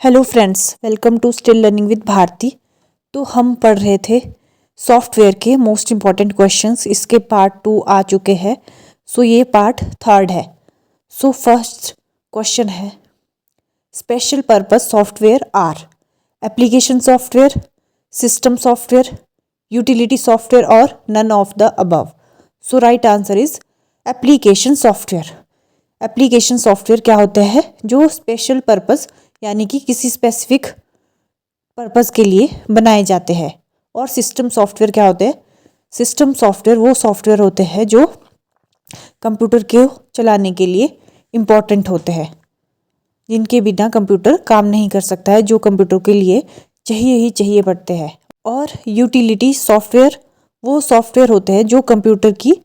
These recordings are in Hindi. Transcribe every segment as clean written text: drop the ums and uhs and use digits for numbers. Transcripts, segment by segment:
Hello friends, welcome to still learning with Bharti. तो हम पढ़ रहे थे सॉफ्टवेयर के मोस्ट इम्पॉर्टेंट क्वेश्चंस। इसके पार्ट 2 आ चुके हैं। ये पार्ट 3 है। फर्स्ट क्वेश्चन है, special purpose software or application software, system software, utility software और none of the above. Right answer is application software. Application software क्या होते हैं? जो स्पेशल पर्पस यानी कि किसी स्पेसिफिक पर्पस के लिए बनाए जाते हैं। और सिस्टम सॉफ्टवेयर क्या होते हैं? सिस्टम सॉफ्टवेयर वो सॉफ्टवेयर होते हैं जो कंप्यूटर को चलाने के लिए इम्पॉर्टेंट होते हैं, जिनके बिना कंप्यूटर काम नहीं कर सकता है, जो कंप्यूटर के लिए चाहिए ही चाहिए पड़ते हैं। और यूटिलिटी सॉफ्टवेयर वो सॉफ्टवेयर होते हैं जो कंप्यूटर की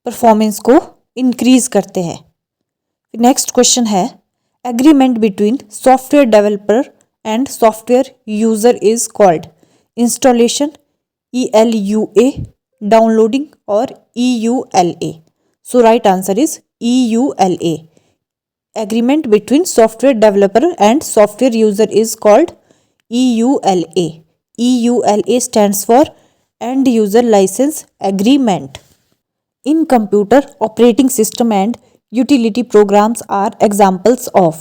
परफॉर्मेंस को इंक्रीज करते हैं। नेक्स्ट क्वेश्चन है, agreement between software developer and software user is called installation, ELUA, downloading और EULA। Right answer is EULA। Agreement between software developer and software user is called EULA। EULA stands for End User License Agreement. In computer, operating system and utility programs are examples of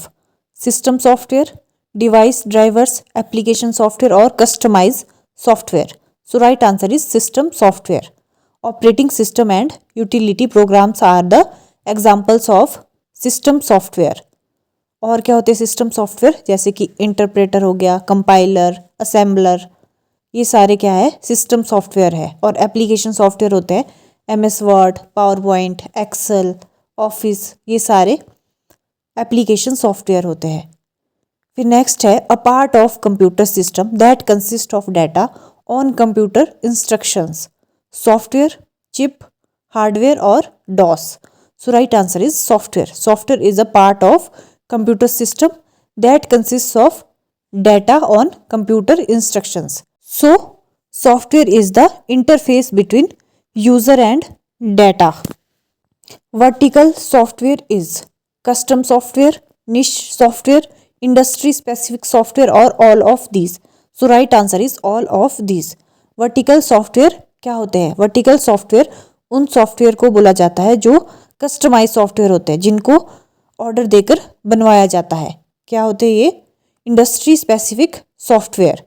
system software, device drivers, application software or customized software. Right answer is system software. Operating system and utility programs are the examples of system software. और क्या होते हैं सिस्टम सॉफ्टवेयर? जैसे कि इंटरप्रेटर हो गया, कंपाइलर, असेंबलर, ये सारे क्या है? सिस्टम सॉफ्टवेयर है। और एप्लीकेशन सॉफ्टवेयर होते हैं MS word, power point, excel, office, ये सारे एप्लीकेशन सॉफ्टवेयर होते हैं। फिर नेक्स्ट है, a part of computer system that consist of data on computer instructions, software, chip, hardware और DOS. Right answer is software. Software is a part of computer system that consist of data on computer instructions. Software is the interface between user and data. Vertical software is custom software, niche software, industry specific software or all of these. Right answer is all of these. Vertical software क्या होते हैं? Vertical software उन सॉफ्टवेयर को बोला जाता है जो कस्टमाइज सॉफ्टवेयर होते हैं, जिनको ऑर्डर देकर बनवाया जाता है। क्या होते हैं ये? Industry specific software.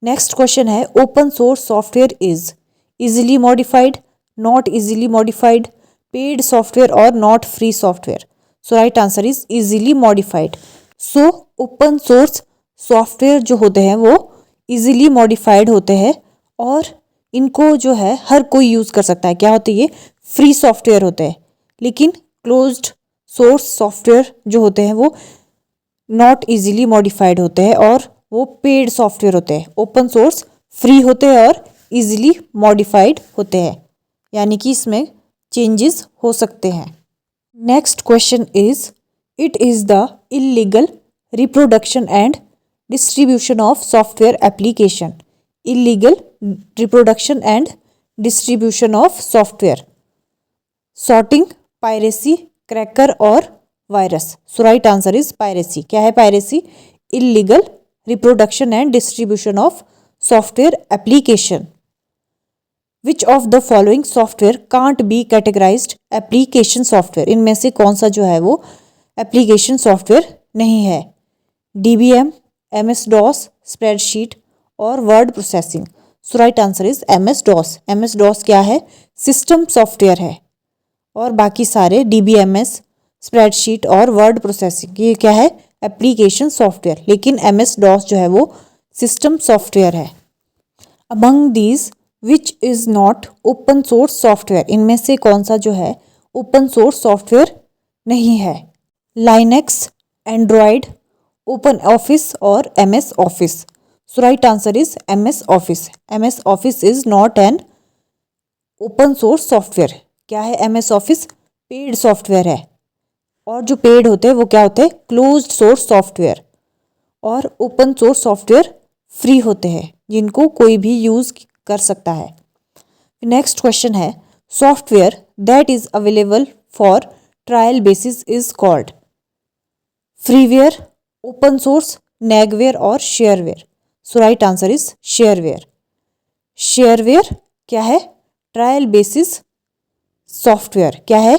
Next question है, open source software is easily modified, not easily modified, paid software और not free software. Right answer is easily modified. Open source software जो होते हैं वो इजीली मॉडिफाइड होते हैं और इनको जो है हर कोई यूज कर सकता है। क्या होते हैं ये? फ्री सॉफ्टवेयर होते हैं। लेकिन क्लोज्ड सोर्स सॉफ्टवेयर जो होते हैं वो नॉट इजीली मॉडिफाइड होते हैं और वो पेड सॉफ्टवेयर होते हैं। ओपन सोर्स फ्री होते हैं और इजीली मॉडिफाइड होते हैं, यानी कि इसमें चेंजेस हो सकते हैं। Next question is, it is the illegal reproduction and distribution of software application. Illegal reproduction and distribution of software, sorting, piracy, cracker और virus. Right answer is piracy. क्या है piracy? Illegal reproduction and distribution of software application. Which of the following software can't be categorized application software? इनमें से कौन सा जो है वो एप्लीकेशन सॉफ्टवेयर नहीं है? DBM, MS DOS, स्प्रेडशीट और word processing. Right answer is MS DOS। MS DOS क्या है? सिस्टम सॉफ्टवेयर है और बाकी सारे DBMS, स्प्रेडशीट और वर्ड प्रोसेसिंग ये क्या है? Application software. लेकिन MS DOS जो है वो सिस्टम सॉफ्टवेयर है। Among these which is not open source software? इनमें से कौन सा जो है ओपन सोर्स सॉफ्टवेयर नहीं है? लाइनेक्स, एंड्रॉयड, ओपन ऑफिस और MS office. Right answer is MS office. MS office is not an open source software. क्या है MS ऑफिस? पेड सॉफ्टवेयर है। और जो पेड होते हैं वो क्या होते हैं? Closed source software. और ओपन सोर्स सॉफ्टवेयर फ्री होते हैं, जिनको कोई भी यूज कर सकता है। नेक्स्ट क्वेश्चन है, software that is available for trial basis is called freeware, open source, nagware और shareware? So right answer is shareware. shareware क्या है? Trial basis software. क्या है?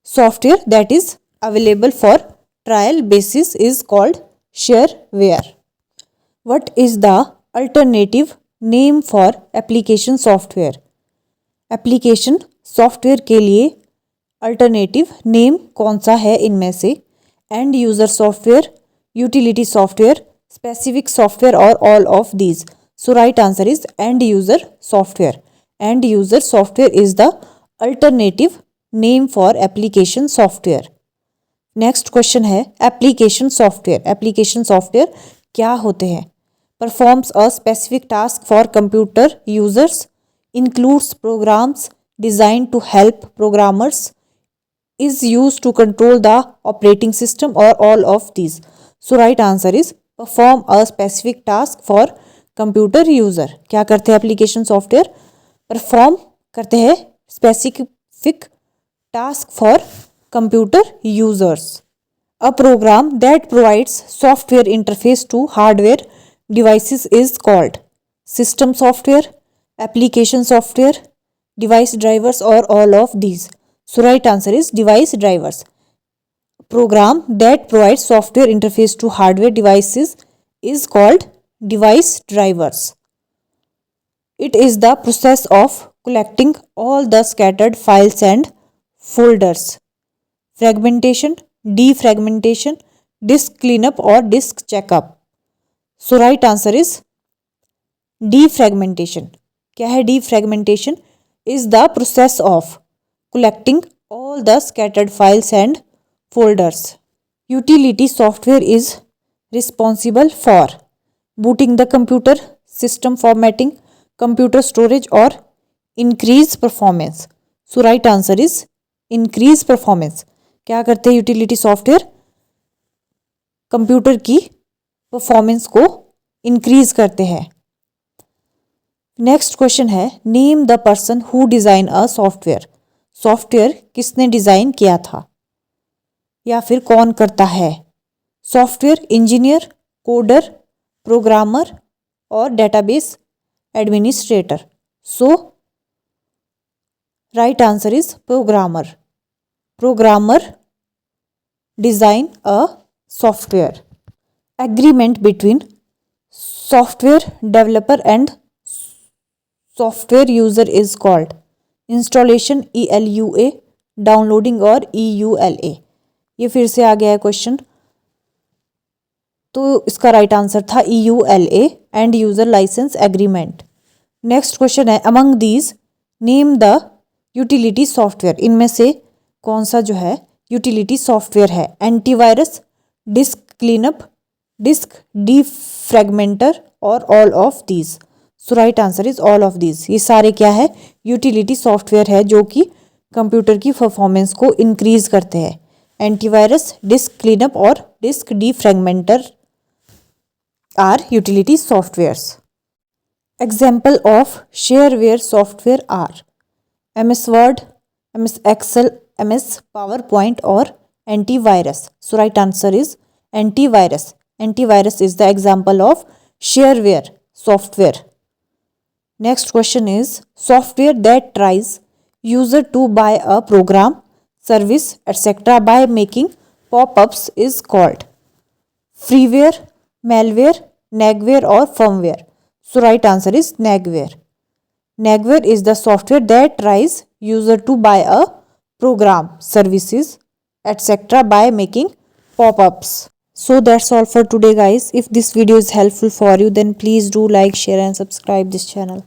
Software that is available for trial basis is called shareware. What is the alternative name for application software? Application software के लिए अल्टरनेटिव नेम कौन सा है इनमें से? End user software, utility software, specific software और all of these? So right answer is end user software. End user software is the alternative name for application software. Next question है एप्लीकेशन सॉफ्टवेयर. एप्लीकेशन सॉफ्टवेयर क्या होते हैं? Performs a specific task for computer users, includes programs designed to help programmers, is used to control the operating system or all of these? So right answer is perform a specific task for computer user. क्या करते हैं एप्लीकेशन सॉफ्टवेयर? परफॉर्म करते हैं specific task for computer users. A program that provides software interface to hardware devices is called system software, application software, device drivers or all of these? So right answer is device drivers. Program that provides software interface to hardware devices is called device drivers. It is the process of collecting all the scattered files and folders. Fragmentation, defragmentation, disk cleanup or disk checkup? So right answer is defragmentation. क्या है defragmentation? Is the process of collecting all the scattered files and folders. Utility software is responsible for booting the computer, system formatting, computer storage or increase performance. So right answer is increase performance. क्या करते हैं यूटिलिटी सॉफ्टवेयर? कंप्यूटर की परफॉर्मेंस को इंक्रीज करते हैं. नेक्स्ट क्वेश्चन है name the person who design a software. Software किसने डिज़ाइन किया था या फिर कौन करता है? सॉफ्टवेयर इंजीनियर, कोडर, प्रोग्रामर और database administrator. So right answer is programmer. Programmer design a software. Agreement between software developer and software user is called installation, ELUA, downloading और EULA. ये फिर से आ गया है क्वेश्चन, तो इसका राइट आंसर था EULA end user licence agreement. Next question है among these name the utility software. इनमें से कौन सा जो है यूटिलिटी सॉफ्टवेयर है? Antivirus, disk cleanup, disk defragmenter और all of these? So right answer is all of these. ये सारे क्या है? यूटिलिटी सॉफ्टवेयर है जो कि कंप्यूटर की परफॉर्मेंस को इंक्रीज करते हैं. एंटीवायरस, डिस्क क्लीनअप और disk defragmenter are utility softwares. Example of shareware software are MS Word, MS Excel, MS PowerPoint और antivirus. So right answer is antivirus. Antivirus is the example of shareware software. Next question is software that tries user to buy a program, service, etc. by making pop-ups is called freeware, malware, nagware or firmware. So right answer is nagware. Nagware is the software that tries user to buy a program, services, etc. by making pop-ups. So that's all for today guys. If this video is helpful for you then please do like, share and subscribe this channel.